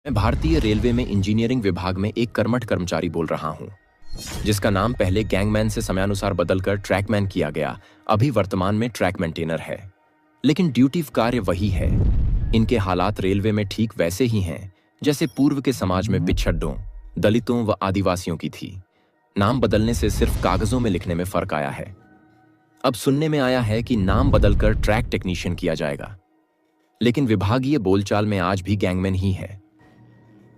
मैं भारतीय रेलवे में इंजीनियरिंग विभाग में एक कर्मठ कर्मचारी बोल रहा हूँ, जिसका नाम पहले गैंगमैन से समयानुसार बदलकर ट्रैकमैन किया गया। अभी वर्तमान में ट्रैक मेंटेनर है, लेकिन ड्यूटी कार्य वही है। इनके हालात रेलवे में ठीक वैसे ही हैं जैसे पूर्व के समाज में पिछड़ों, दलितों व आदिवासियों की थी। नाम बदलने से सिर्फ कागजों में लिखने में फर्क आया है। अब सुनने में आया है कि नाम बदलकर ट्रैक टेक्नीशियन किया जाएगा, लेकिन विभागीय बोलचाल में आज भी गैंगमैन ही है।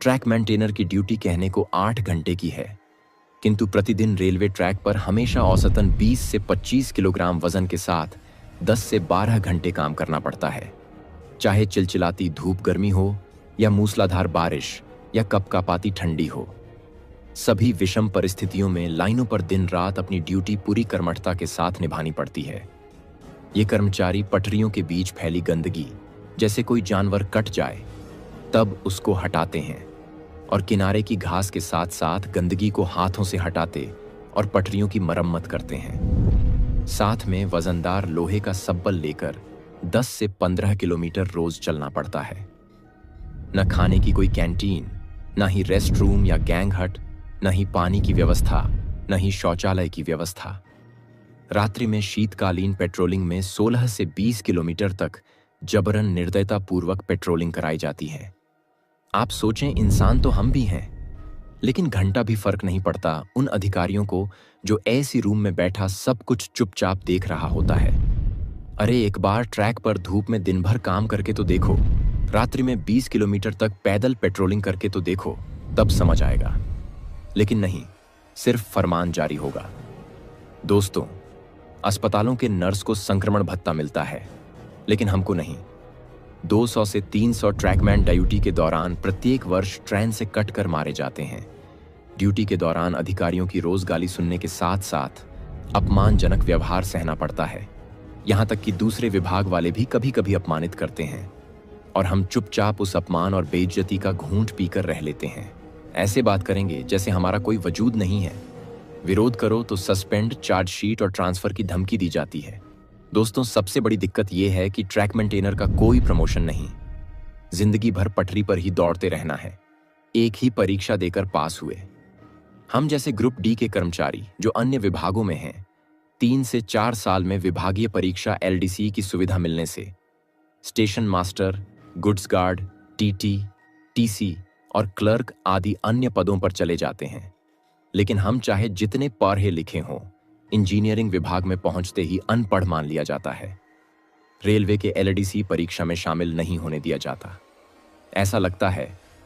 ट्रैक मेंटेनर की ड्यूटी कहने को 8 घंटे की है, किंतु प्रतिदिन रेलवे ट्रैक पर हमेशा औसतन 20 से 25 किलोग्राम वजन के साथ 10 से 12 घंटे काम करना पड़ता है। चाहे चिलचिलाती धूप गर्मी हो या मूसलाधार बारिश या कपकपाती ठंडी हो, सभी विषम परिस्थितियों में लाइनों पर दिन रात अपनी ड्यूटी पूरी कर्मठता के साथ निभानी पड़ती है। ये कर्मचारी पटरियों के बीच फैली गंदगी, जैसे कोई जानवर कट जाए तब उसको हटाते हैं, और किनारे की घास के साथ साथ गंदगी को हाथों से हटाते और पटरियों की मरम्मत करते हैं। साथ में वजनदार लोहे का सब्बल लेकर 10 से 15 किलोमीटर रोज चलना पड़ता है। न खाने की कोई कैंटीन, न ही रेस्ट रूम या गैंग हट, न ही पानी की व्यवस्था, न ही शौचालय की व्यवस्था। रात्रि में शीतकालीन पेट्रोलिंग में 16 से 20 किलोमीटर तक जबरन निर्दयता पूर्वक पेट्रोलिंग कराई जाती है। आप सोचें, इंसान तो हम भी हैं, लेकिन घंटा भी फर्क नहीं पड़ता उन अधिकारियों को जो ऐसी रूम में बैठा सब कुछ चुपचाप देख रहा होता है। अरे एक बार ट्रैक पर धूप में दिन भर काम करके तो देखो, रात्रि में 20 किलोमीटर तक पैदल पेट्रोलिंग करके तो देखो, तब समझ आएगा। लेकिन नहीं, सिर्फ फरमान जारी होगा। दोस्तों, अस्पतालों के नर्स को संक्रमण भत्ता मिलता है, लेकिन हमको नहीं। 200 से 300 ट्रैकमैन ड्यूटी के दौरान प्रत्येक वर्ष ट्रेन से कटकर मारे जाते हैं। ड्यूटी के दौरान अधिकारियों की रोज गाली सुनने के साथ साथ अपमानजनक व्यवहार सहना पड़ता है। यहाँ तक कि दूसरे विभाग वाले भी कभी कभी अपमानित करते हैं, और हम चुपचाप उस अपमान और बेइज्जती का घूंट पीकर रह लेते हैं। ऐसे बात करेंगे जैसे हमारा कोई वजूद नहीं है। विरोध करो तो सस्पेंड, चार्जशीट और ट्रांसफर की धमकी दी जाती है। दोस्तों, सबसे बड़ी दिक्कत यह है कि ट्रैक मेंटेनर का कोई प्रमोशन नहीं। जिंदगी भर पटरी पर ही दौड़ते रहना है। एक ही परीक्षा देकर पास हुए। हम जैसे ग्रुप डी के कर्मचारी जो अन्य विभागों में हैं, 3 से 4 साल में विभागीय परीक्षा LDC की सुविधा मिलने से station master, goods guard, TT, TC और क्लर्क आदि अन्य पदों पर चले जाते हैं। लेकिन हम चाहे जितने पढ़े लिखे हों, इंजीनियरिंग विभाग में पहुंचते ही अनपढ़ मान लिया जाता है। रेलवे के LDC परीक्षा में शामिल नहीं होने दिया जाता। ऐसा लगता है